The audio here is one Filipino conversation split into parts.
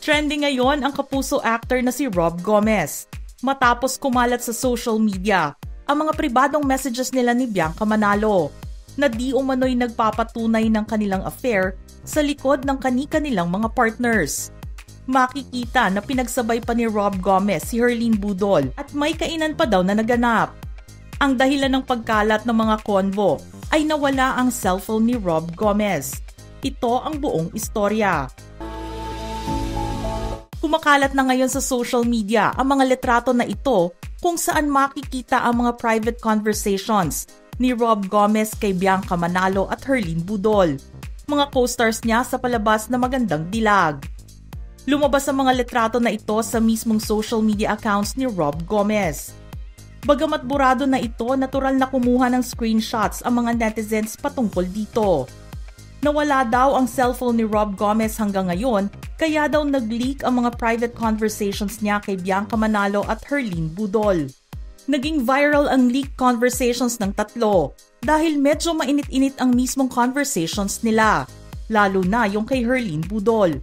Trending ngayon ang kapuso actor na si Rob Gomez. Matapos kumalat sa social media ang mga pribadong messages nila ni Bianca Manalo na di umano'y nagpapatunay ng kanilang affair sa likod ng kani-kanilang mga partners. Makikita na pinagsabay pa ni Rob Gomez si Herlene Budol at may kainan pa daw na naganap. Ang dahilan ng pagkalat ng mga convo ay nawala ang cellphone ni Rob Gomez. Ito ang buong istorya. Kumakalat na ngayon sa social media ang mga litrato na ito kung saan makikita ang mga private conversations ni Rob Gomez kay Bianca Manalo at Herlene Budol, mga co-stars niya sa palabas na Magandang Dilag. Lumabas ang mga litrato na ito sa mismong social media accounts ni Rob Gomez. Bagamat burado na ito, natural na kumuha ng screenshots ang mga netizens patungkol dito. Nawala daw ang cellphone ni Rob Gomez hanggang ngayon, kaya daw nag-leak ang mga private conversations niya kay Bianca Manalo at Herlene Budol. Naging viral ang leaked conversations ng tatlo dahil medyo mainit-init ang mismong conversations nila, lalo na yung kay Herlene Budol.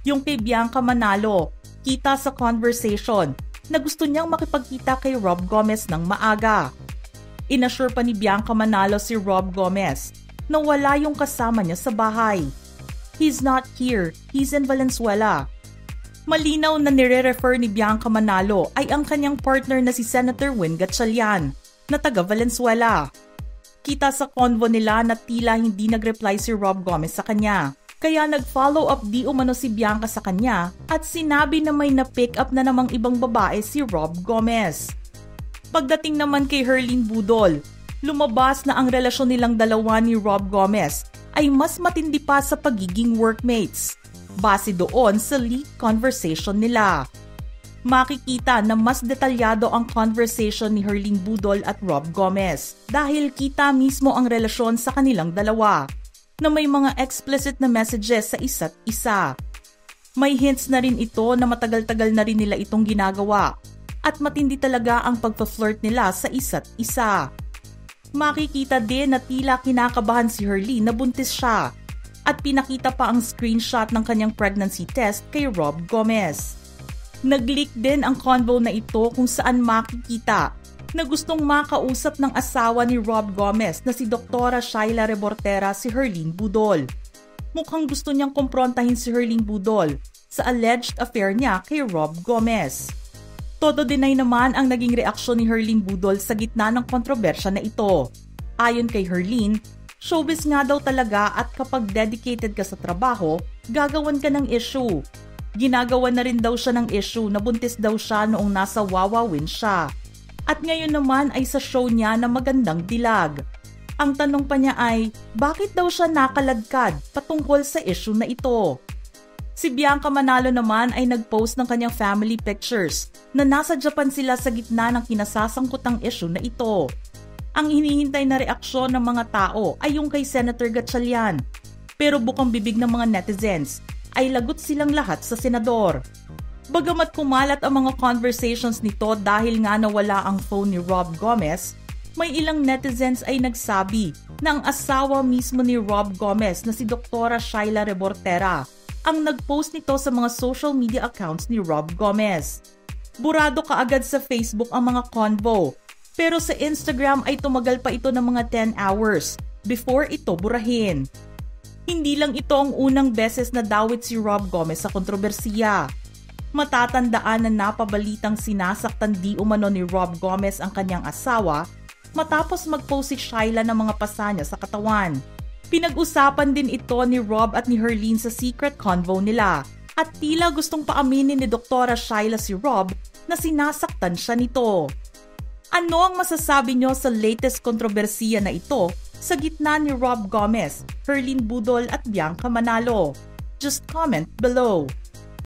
Yung kay Bianca Manalo, kita sa conversation na gusto niyang makipagkita kay Rob Gomez ng maaga. Inassure pa ni Bianca Manalo si Rob Gomez na wala yung kasama niya sa bahay. He's not here, he's in Valenzuela. Malinaw na nire-refer ni Bianca Manalo ay ang kanyang partner na si Senator Win Gatchalian na taga Valenzuela. Kita sa convo nila na tila hindi nag-reply si Rob Gomez sa kanya. Kaya nag-follow up di umano si Bianca sa kanya at sinabi na may na-pick up na namang ibang babae si Rob Gomez. Pagdating naman kay Herlene Budol, lumabas na ang relasyon nilang dalawa ni Rob Gomez ay mas matindi pa sa pagiging workmates, base doon sa leaked conversation nila. Makikita na mas detalyado ang conversation ni Herlene Budol at Rob Gomez dahil kita mismo ang relasyon sa kanilang dalawa na may mga explicit na messages sa isa't isa. May hints na rin ito na matagal-tagal na rin nila itong ginagawa at matindi talaga ang pagpa-flirt nila sa isa't isa. Makikita din na tila kinakabahan si Herlene na buntis siya at pinakita pa ang screenshot ng kanyang pregnancy test kay Rob Gomez. Nag-leak din ang convo na ito kung saan makikita na gustong makausap ng asawa ni Rob Gomez na si Dr. Shaila Rebortera si Herlene Budol. Mukhang gusto niyang kumprontahin si Herlene Budol sa alleged affair niya kay Rob Gomez. Todo deny naman ang naging reaksyon ni Herlene Budol sa gitna ng kontrobersya na ito. Ayon kay Herlene, showbiz nga daw talaga at kapag dedicated ka sa trabaho, gagawan ka ng issue. Ginagawa na rin daw siya ng issue na buntis daw siya noong nasa Wawawin siya. At ngayon naman ay sa show niya na Magandang Dilag. Ang tanong pa niya ay, bakit daw siya nakaladkad patungkol sa issue na ito? Si Bianca Manalo naman ay nag-post ng kanyang family pictures na nasa Japan sila sa gitna ng kinasasangkutang issue na ito. Ang hinihintay na reaksyon ng mga tao ay yung kay Senator Gatchalian. Pero bukang bibig ng mga netizens ay lagot silang lahat sa senador. Bagamat kumalat ang mga conversations nito dahil nga nawala ang phone ni Rob Gomez, may ilang netizens ay nagsabi na ang asawa mismo ni Rob Gomez na si Dr. Shaila Rebortera ang nag-post nito sa mga social media accounts ni Rob Gomez. Burado kaagad sa Facebook ang mga convo, pero sa Instagram ay tumagal pa ito ng mga 10 hours before ito burahin. Hindi lang ito ang unang beses na dawit si Rob Gomez sa kontrobersiya. Matatandaan na napabalitang sinasaktan di umano ni Rob Gomez ang kanyang asawa matapos mag-post si Shaila ng mga pasa niya sa katawan. Pinag-usapan din ito ni Rob at ni Herlene sa secret convo nila at tila gustong paaminin ni Dr. Shaila si Rob na sinasaktan siya nito. Ano ang masasabi nyo sa latest kontrobersiya na ito sa gitna ni Rob Gomez, Herlene Budol at Bianca Manalo? Just comment below.